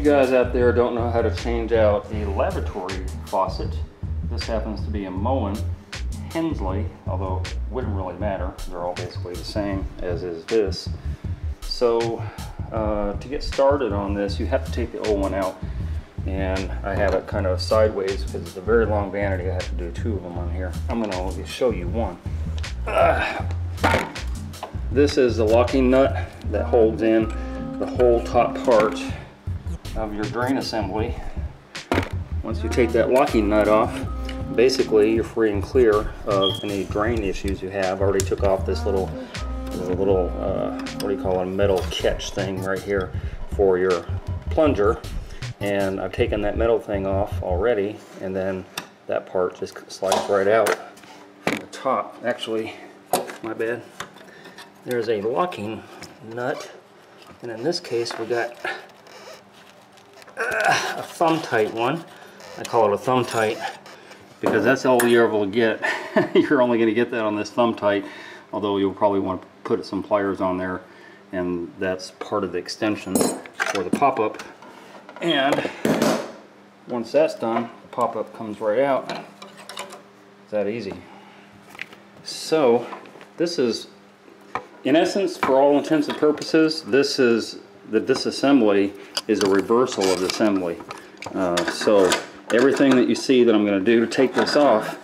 you guys out there don't know how to change out a lavatory faucet, this happens to be a Moen Hensley, although it wouldn't really matter. They're all basically the same as is this. So to get started on this, you have to take the old one out, and I have it kind of sideways because it's a very long vanity. I have to do two of them on here. I'm going to show you one. This is the locking nut that holds in the whole top part of your drain assembly. Once you take that locking nut off, basically you're free and clear of any drain issues you have. I already took off this little what do you call it, a metal catch thing right here for your plunger, and I've taken that metal thing off already, and then that part just slides right out from the top. Actually, my bad, there's a locking nut, and in this case we got a thumb tight one. I call it a thumb tight because that's all you're able to get. You're only going to get that on this thumb tight, although you'll probably want to put some pliers on there, and that's part of the extension for the pop-up. And once that's done, the pop-up comes right out. It's that easy. So this is, in essence, for all intents and purposes, this is the disassembly is a reversal of the assembly. So everything that you see that I'm going to do to take this off,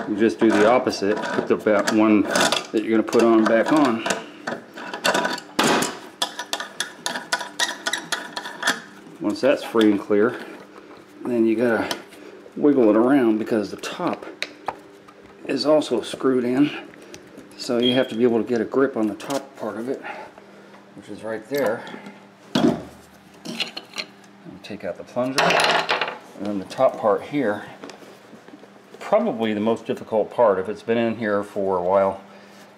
you just do the opposite. Put the one that you're going to put on back on. Once that's free and clear, then you got to wiggle it around because the top is also screwed in. So you have to be able to get a grip on the top part of it, which is right there. Take out the plunger, and then the top part here, probably the most difficult part. If it's been in here for a while,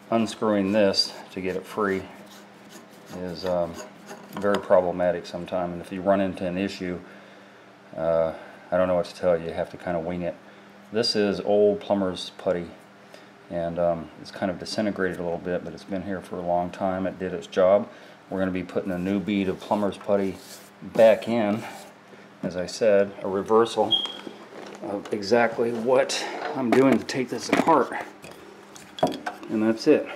unscrewing this to get it free is very problematic sometimes, and if you run into an issue, I don't know what to tell you, you have to kind of wing it. This is old plumber's putty, and it's kind of disintegrated a little bit, but it's been here for a long time. It did its job. We're going to be putting a new bead of plumber's putty back in. As I said, a reversal of exactly what I'm doing to take this apart, and that's it.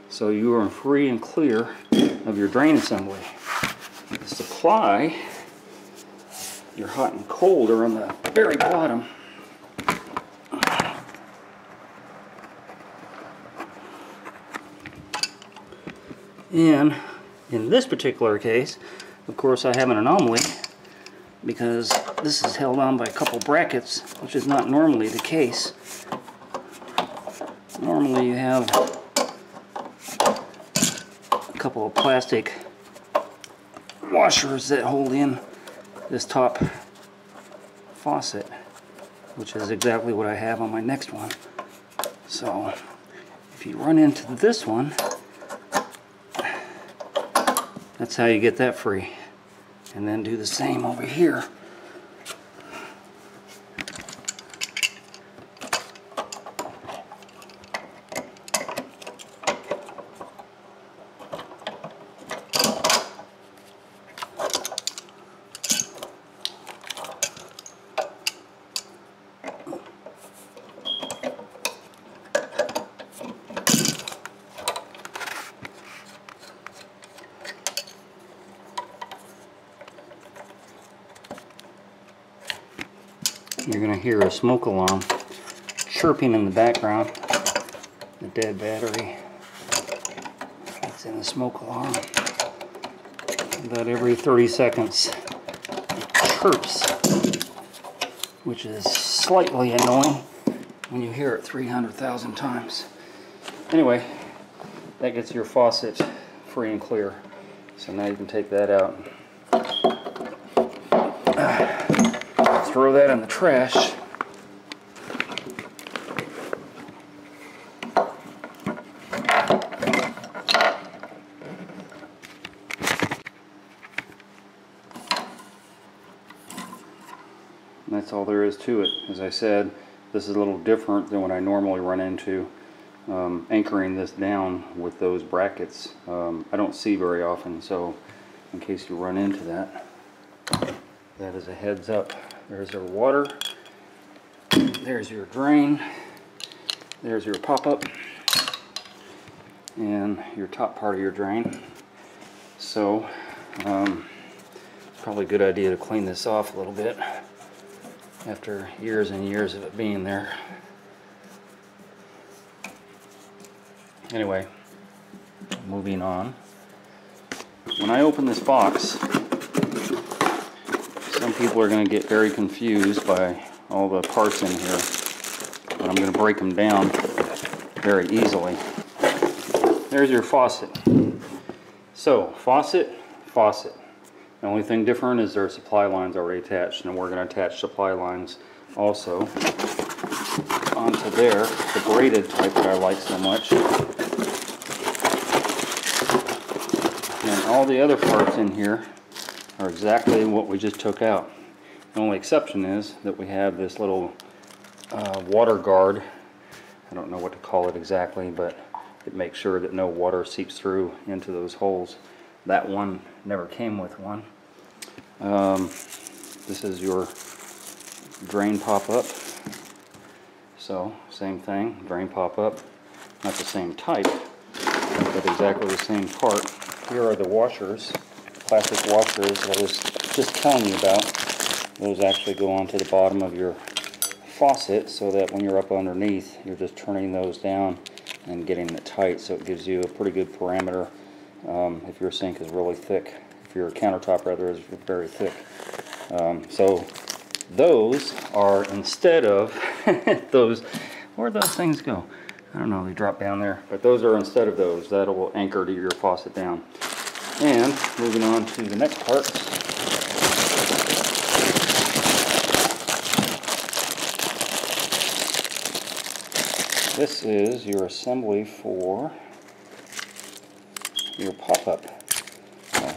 So you are free and clear of your drain assembly. The supply, your hot and cold, are on the very bottom. And in this particular case, of course, I have an anomaly because this is held on by a couple brackets, which is not normally the case. Normally you have a couple of plastic washers that hold in this top faucet, which is exactly what I have on my next one. So if you run into this one, that's how you get that free. And then do the same over here. You're going to hear a smoke alarm chirping in the background. The dead battery. That's in the smoke alarm. About every 30 seconds it chirps, which is slightly annoying when you hear it 300,000 times. Anyway, that gets your faucet free and clear. So now you can take that out. Throw that in the trash. And that's all there is to it. As I said, this is a little different than what I normally run into. Anchoring this down with those brackets, I don't see very often, so in case you run into that. that as a heads up. There's our water, there's your drain, there's your pop-up, and your top part of your drain. So probably a good idea to clean this off a little bit after years and years of it being there. Anyway, moving on. When I open this box, some people are going to get very confused by all the parts in here, but I'm going to break them down very easily. There's your faucet. So, faucet. The only thing different is there are supply lines already attached, and we're going to attach supply lines also onto there, the braided type that I like so much. And all the other parts in here are exactly what we just took out. The only exception is that we have this little water guard. I don't know what to call it exactly, but it makes sure that no water seeps through into those holes. That one never came with one. This is your drain pop-up. So, same thing, drain pop-up. Not the same type, but exactly the same part. Here are the washers, plastic washers that I was just telling you about. Those actually go onto the bottom of your faucet so that when you're up underneath, you're just turning those down and getting it tight, so it gives you a pretty good parameter if your sink is really thick, if your countertop rather is very thick. So those are instead of those, where'd those things go? I don't know, they drop down there, but those are instead of those. That will anchor to your faucet down. And moving on to the next part. This is your assembly for your pop-up.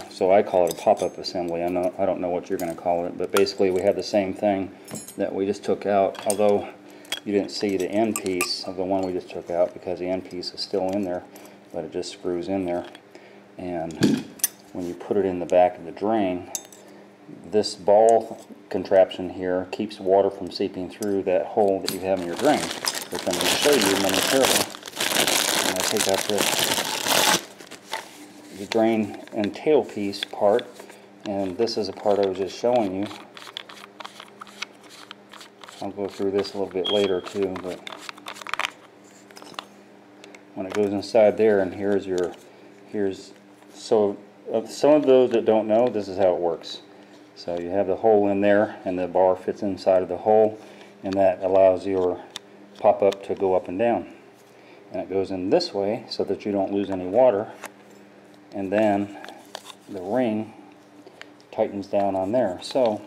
So I call it a pop-up assembly. I don't know what you're going to call it, but basically we have the same thing that we just took out, although you didn't see the end piece of the one we just took out because the end piece is still in there, but it just screws in there. And when you put it in the back of the drain, this ball contraption here keeps water from seeping through that hole that you have in your drain, which I'm going to show you momentarily. And I take out the drain and tailpiece part, and this is a part I was just showing you. I'll go through this a little bit later too, but when it goes inside there, and so some of those that don't know, this is how it works. So you have the hole in there, and the bar fits inside of the hole, and that allows your pop-up to go up and down. And it goes in this way so that you don't lose any water, and then the ring tightens down on there. So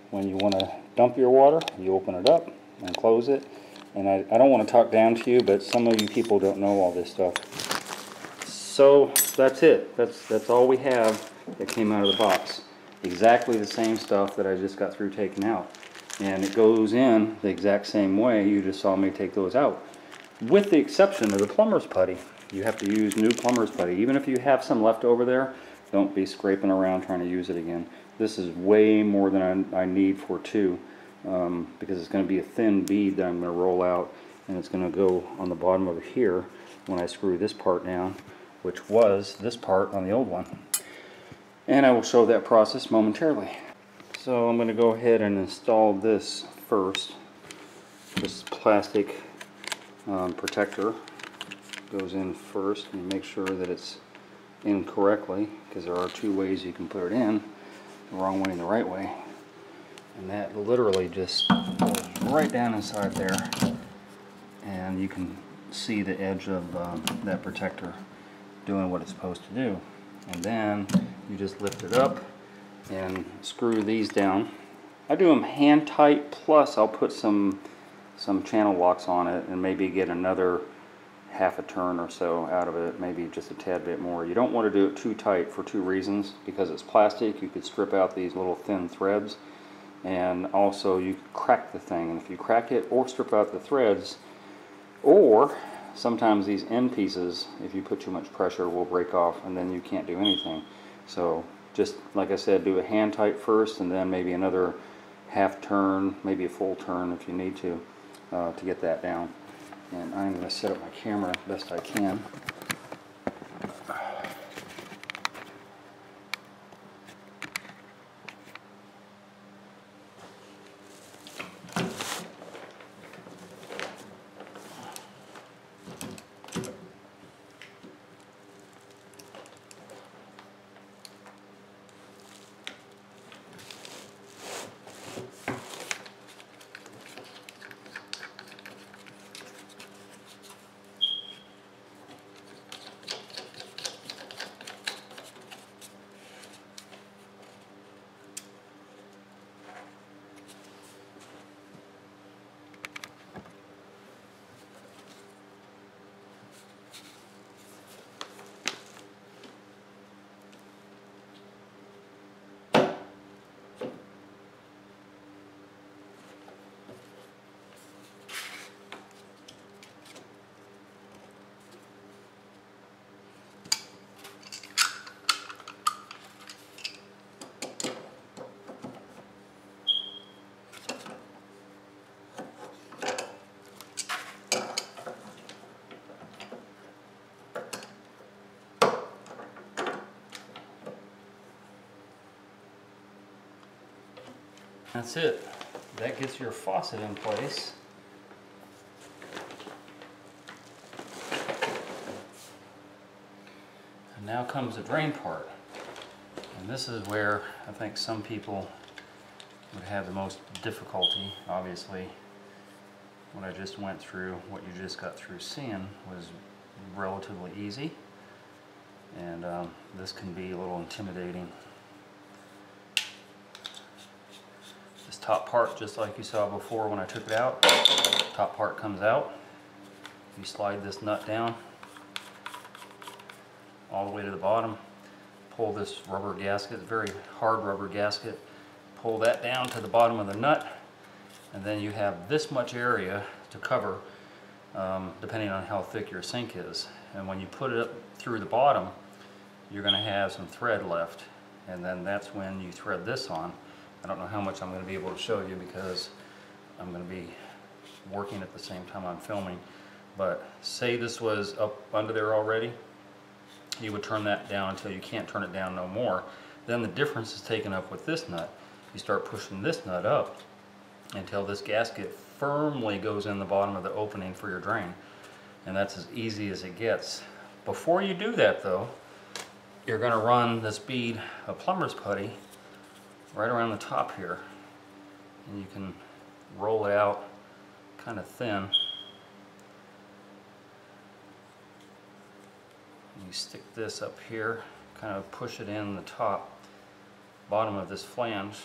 when you want to dump your water, you open it up and close it. And I don't want to talk down to you, but some of you people don't know all this stuff. So that's it. That's all we have that came out of the box. Exactly the same stuff that I just got through taking out. And it goes in the exact same way. You just saw me take those out. With the exception of the plumber's putty. You have to use new plumber's putty. Even if you have some left over there, don't be scraping around trying to use it again. This is way more than I need for two, because it's going to be a thin bead that I'm going to roll out, and it's going to go on the bottom over here when I screw this part down, which was this part on the old one. And I will show that process momentarily. So I'm going to go ahead and install this first. This plastic protector goes in first, and make sure that it's in correctly, because there are two ways you can put it in, the wrong way and the right way. And that literally just goes right down inside there, and you can see the edge of that protector doing what it's supposed to do. And then you just lift it up and screw these down. I do them hand tight, plus I'll put some channel locks on it and maybe get another half a turn or so out of it, maybe just a tad bit more. You don't want to do it too tight for two reasons. Because it's plastic, you could strip out these little thin threads, and also you could crack the thing. And if you crack it or strip out the threads, or sometimes these end pieces, if you put too much pressure, will break off, and then you can't do anything. So just like I said, do a hand tight first and then maybe another half turn, maybe a full turn if you need to get that down. And I'm going to set up my camera best I can. That's it. That gets your faucet in place. And now comes the drain part. And this is where I think some people would have the most difficulty. Obviously, what I just went through, what you just got through seeing, was relatively easy. And this can be a little intimidating. Top part, just like you saw before when I took it out, top part comes out. You slide this nut down all the way to the bottom, pull this rubber gasket, very hard rubber gasket, pull that down to the bottom of the nut, and then you have this much area to cover depending on how thick your sink is. And when you put it up through the bottom, you're going to have some thread left, and then that's when you thread this on. I don't know how much I'm going to be able to show you because I'm going to be working at the same time I'm filming. But say this was up under there already, you would turn that down until you can't turn it down no more. Then the difference is taken up with this nut. You start pushing this nut up until this gasket firmly goes in the bottom of the opening for your drain. And that's as easy as it gets. Before you do that though, you're going to run this bead of plumber's putty right around the top here, and you can roll it out kind of thin. And you stick this up here, kind of push it in the top, bottom of this flange,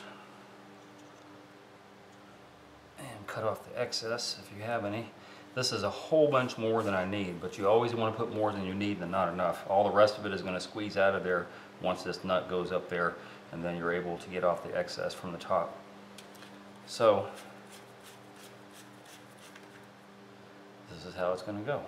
and cut off the excess if you have any. This is a whole bunch more than I need, but you always want to put more than you need than not enough. All the rest of it is going to squeeze out of there once this nut goes up there, and then you're able to get off the excess from the top. So this is how it's going to go.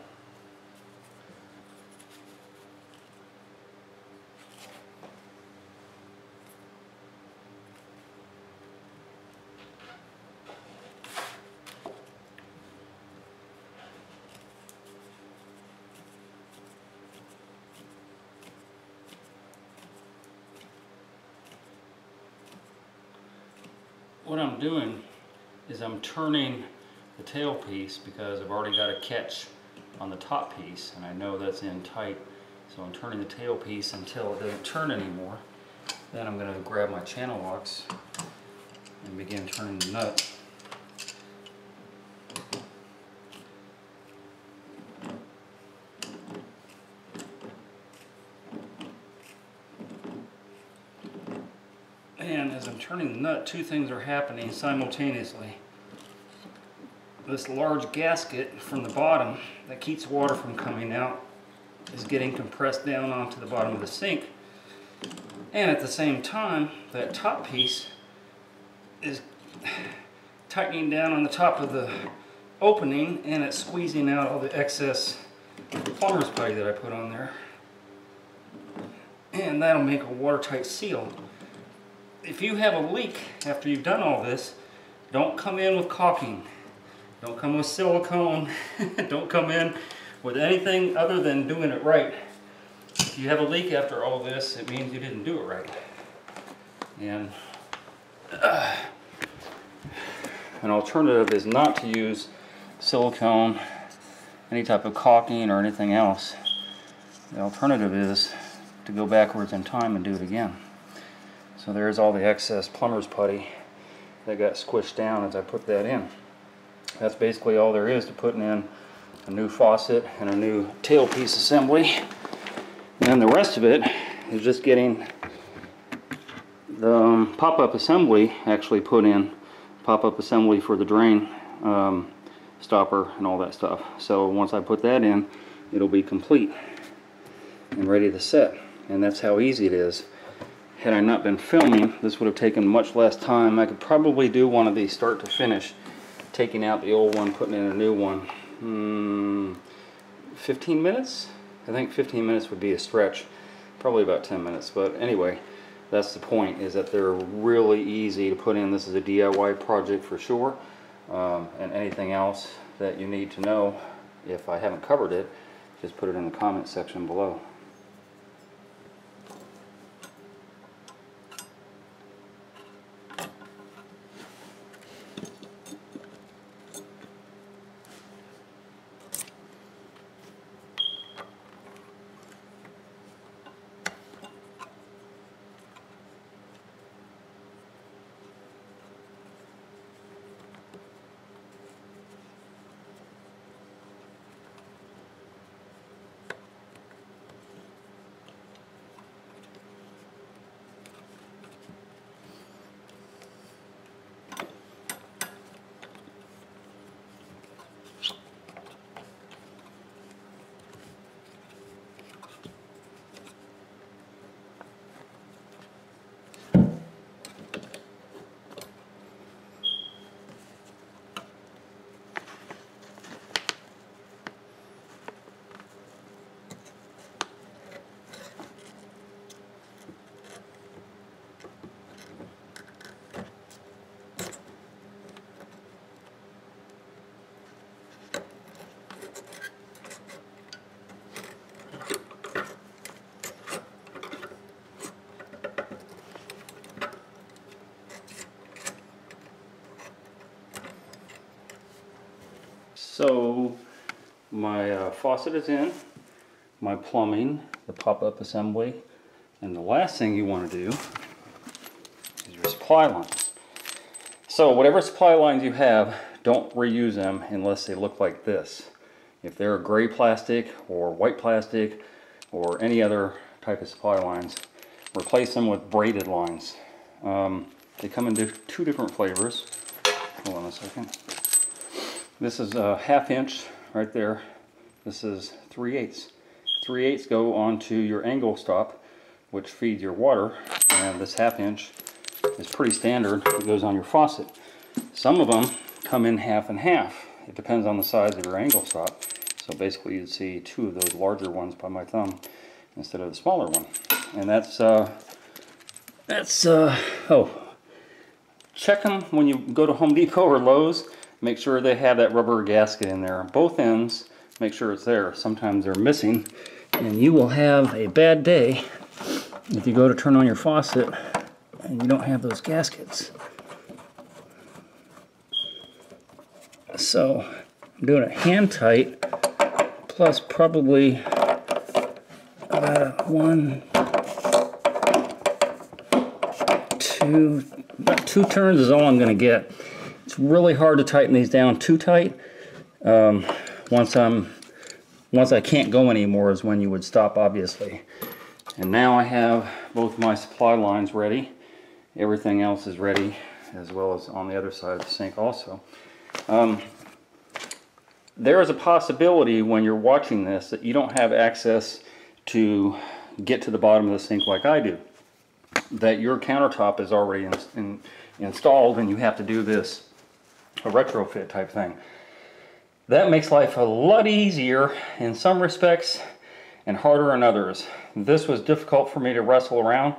What I'm doing is I'm turning the tail piece because I've already got a catch on the top piece and I know that's in tight, so I'm turning the tail piece until it doesn't turn anymore. Then I'm going to grab my channel locks and begin turning the nut. And as I'm turning the nut, two things are happening simultaneously. This large gasket from the bottom that keeps water from coming out is getting compressed down onto the bottom of the sink. And at the same time, that top piece is tightening down on the top of the opening, and it's squeezing out all the excess plumber's putty that I put on there. and that'll make a watertight seal. If you have a leak after you've done all this, don't come in with caulking. Don't come with silicone. Don't come in with anything other than doing it right. If you have a leak after all this, it means you didn't do it right. And an alternative is not to use silicone, any type of caulking or anything else. The alternative is to go backwards in time and do it again. So there's all the excess plumber's putty that got squished down as I put that in. That's basically all there is to putting in a new faucet and a new tailpiece assembly. And then the rest of it is just getting the pop-up assembly actually put in. Pop-up assembly for the drain stopper and all that stuff. So once I put that in, it'll be complete and ready to set. And that's how easy it is. Had I not been filming, this would have taken much less time. I could probably do one of these start to finish, taking out the old one, putting in a new one. 15 minutes? I think 15 minutes would be a stretch. Probably about 10 minutes. But anyway, that's the point, is that they're really easy to put in. This is a DIY project for sure. And anything else that you need to know, if I haven't covered it, just put it in the comment section below. So my faucet is in, my plumbing, the pop-up assembly, and the last thing you want to do is your supply lines. So whatever supply lines you have, don't reuse them unless they look like this. If they're gray plastic or white plastic or any other type of supply lines, replace them with braided lines. They come in two different flavors. Hold on a second. This is a 1/2 inch right there. This is 3/8. 3/8 go onto your angle stop, which feeds your water, and this 1/2 inch is pretty standard. It goes on your faucet. Some of them come in 1/2 and 1/2. It depends on the size of your angle stop. So basically you'd see two of those larger ones by my thumb instead of the smaller one. And check them when you go to Home Depot or Lowe's. Make sure they have that rubber gasket in there. Both ends, make sure it's there. Sometimes they're missing, and you will have a bad day if you go to turn on your faucet and you don't have those gaskets. So I'm doing it hand tight, plus probably about about two turns is all I'm going to get. It's really hard to tighten these down too tight. Once I can't go anymore is when you would stop, obviously. And now I have both my supply lines ready. Everything else is ready, as well as on the other side of the sink also. There is a possibility when you're watching this that you don't have access to get to the bottom of the sink like I do. That your countertop is already installed and you have to do this, a retrofit type thing. That makes life a lot easier in some respects, and harder in others. This was difficult for me to wrestle around.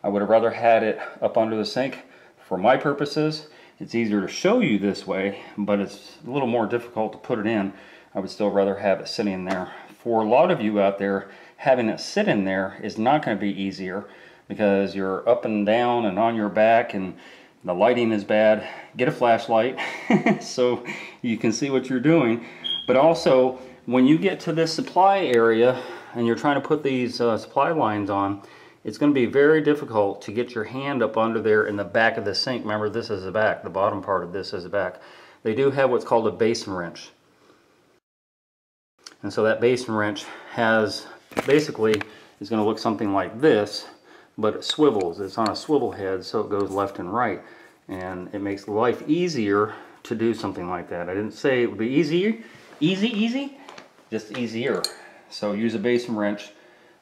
I would have rather had it up under the sink. For my purposes, it's easier to show you this way, but it's a little more difficult to put it in. I would still rather have it sitting there. For a lot of you out there, having it sit in there is not going to be easier because you're up and down and on your back and the lighting is bad. Get a flashlight so you can see what you're doing. But also, when you get to this supply area and you're trying to put these supply lines on, it's going to be very difficult to get your hand up under there in the back of the sink. Remember, this is the back. The bottom part of this is the back. They do have what's called a basin wrench. And so that basin wrench has, basically, is going to look something like this, but it swivels. It's on a swivel head, so it goes left and right. And it makes life easier to do something like that. I didn't say it would be easy, just easier. So use a basin wrench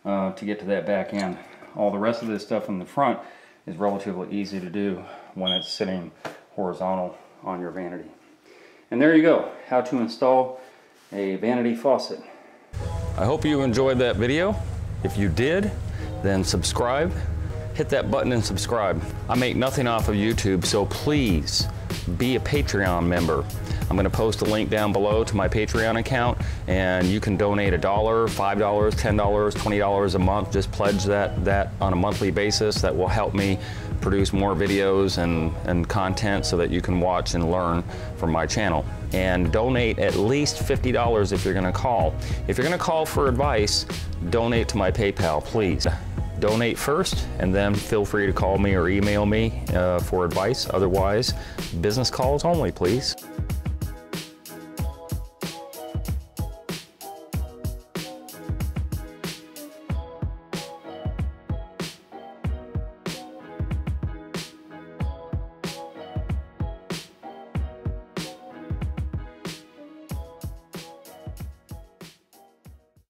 to get to that back end. All the rest of this stuff in the front is relatively easy to do when it's sitting horizontal on your vanity. And there you go, how to install a vanity faucet. I hope you enjoyed that video. If you did, then subscribe. Hit that button and subscribe. I make nothing off of YouTube, so please be a Patreon member. I'm going to post a link down below to my Patreon account, and you can donate $1, $5, $10, $20 a month. Just pledge that on a monthly basis. That will help me produce more videos and content so that you can watch and learn from my channel. And donate at least $50 if you're going to call. If you're going to call for advice, donate to my PayPal, please. Donate first, and then feel free to call me or email me for advice. Otherwise, business calls only, please.